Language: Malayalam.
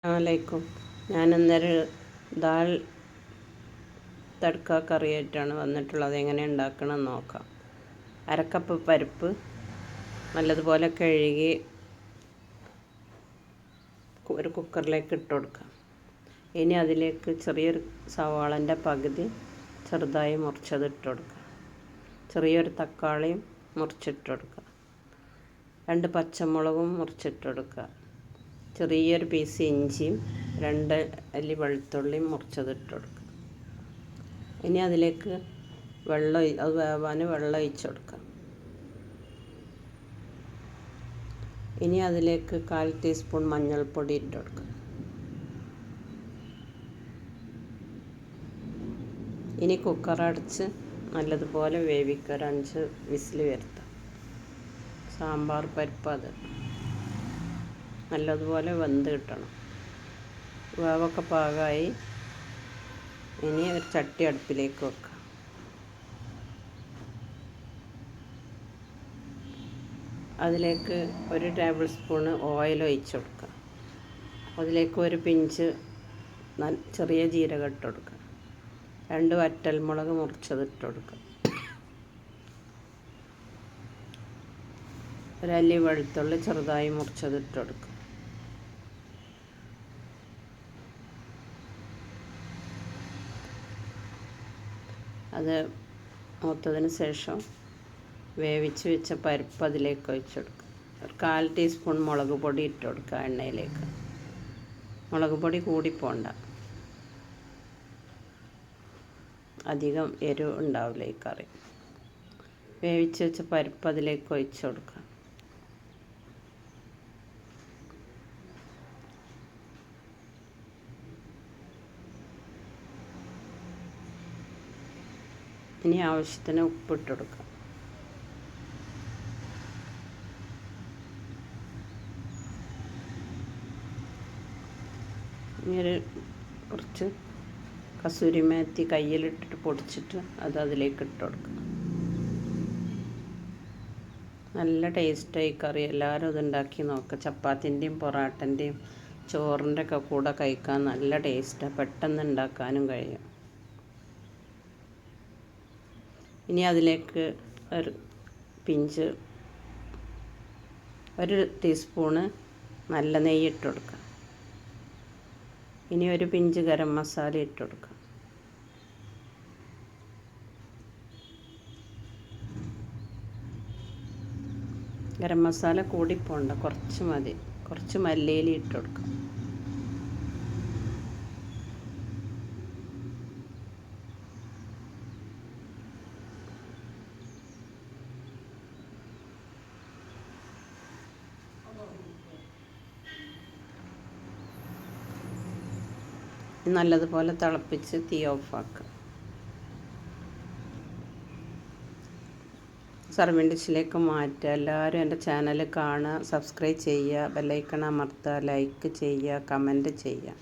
അസ്സലാമലൈക്കും. ഞാനിന്നൊരു ദാൽ തഡ്ക്ക കറിയായിട്ടാണ് വന്നിട്ടുള്ളത്. എങ്ങനെ ഉണ്ടാക്കണമെന്ന് നോക്കാം. അരക്കപ്പ് പരിപ്പ് നല്ലതുപോലെ കഴുകി ഒരു കുക്കറിലേക്ക് ഇട്ട് കൊടുക്കാം. ഇനി അതിലേക്ക് ചെറിയൊരു സവാളൻ്റെ പകുതി ചെറുതായി മുറിച്ചത് ഇട്ട് കൊടുക്കുക. ചെറിയൊരു തക്കാളിയും മുറിച്ചിട്ട് കൊടുക്കുക. 2 പച്ചമുളകും മുറിച്ചിട്ട് കൊടുക്കുക. ചെറിയൊരു പീസ് ഇഞ്ചിയും 2 അല്ലി വെളുത്തുള്ളിയും മുറിച്ചതിട്ട് കൊടുക്കുക. ഇനി അതിലേക്ക് അത് വേവാൻ വെള്ളം ഒഴിച്ച് കൊടുക്കുക. ഇനി അതിലേക്ക് 1/4 ടീസ്പൂൺ മഞ്ഞൾപ്പൊടി ഇട്ട് കൊടുക്കുക. ഇനി കുക്കർ അടച്ച് നല്ലതുപോലെ വേവിക്കുക. ഒരു 5 വിസിൽ വരുത്തുക. സാമ്പാർ പരിപ്പ് അത് നല്ലതുപോലെ വെന്ത് കിട്ടണം. വേവൊക്കെ പാകമായി. ഇനി ഒരു ചട്ടി അടുപ്പിലേക്ക് വെക്കുക. അതിലേക്ക് 1 ടേബിൾ സ്പൂണ് ഓയിൽ ഒഴിച്ച് കൊടുക്കുക. അതിലേക്ക് ഒരു പിഞ്ച് ചെറിയ ജീരകം ഇട്ട് കൊടുക്കുക. 2 വറ്റൽമുളക് മുറിച്ചതിട്ട് കൊടുക്കുക. 1 അല്ലി വെളുത്തുള്ളി ചെറുതായി മുറിച്ചതിട്ട് കൊടുക്കുക. അത് മൂത്തതിന് ശേഷം വേവിച്ച് വെച്ച പരിപ്പ് അതിലേക്ക് ഒഴിച്ച് കൊടുക്കുക. ഒരു 1/4 ടീസ്പൂൺ മുളക് പൊടി ഇട്ട് കൊടുക്കുക എണ്ണയിലേക്ക്. മുളക് പൊടി കൂടിപ്പോണ്ട, അധികം എരിവ് ഉണ്ടാവില്ല ഈ കറി. വേവിച്ച് വെച്ച പരിപ്പ് അതിലേക്ക് ഒഴിച്ച് കൊടുക്കുക. ഇനി ആവശ്യത്തിന് ഉപ്പിട്ട് കൊടുക്കുക. ഇനി കുറച്ച് കസൂരി മേത്തി കയ്യിലിട്ടിട്ട് പൊടിച്ചിട്ട് അതിലേക്ക് ഇട്ട് കൊടുക്കുക. നല്ല ടേസ്റ്റായി കറി. എല്ലാവരും ഇതുണ്ടാക്കി നോക്കുക. ചപ്പാത്തിൻ്റെയും പൊറാട്ടൻ്റെയും ചോറിൻ്റെ ഒക്കെ കൂടെ കഴിക്കാൻ നല്ല ടേസ്റ്റാണ്. പെട്ടെന്ന് ഉണ്ടാക്കാനും കഴിയും. ഇനി അതിലേക്ക് ഒരു ടീസ്പൂണ് നല്ല നെയ്യ് ഇട്ട് കൊടുക്കുക. ഇനി ഒരു പിഞ്ച് ഗരം മസാല ഇട്ട് കൊടുക്കുക. ഗരം മസാല കൂടിപ്പോണ്ട, കുറച്ച് മതി. കുറച്ച് മല്ലിയില ഇട്ട് കൊടുക്കുക. നല്ലതുപോലെ തിളപ്പിച്ച് തീ ഓഫാക്കുക. സർവിങ് ഡിഷിലേക്ക് മാറ്റുക. എല്ലാവരും എൻ്റെ ചാനൽ കാണുക, സബ്സ്ക്രൈബ് ചെയ്യുക, ബെല്ലൈക്കൺ അമർത്തുക, ലൈക്ക് ചെയ്യുക, കമൻറ്റ് ചെയ്യുക.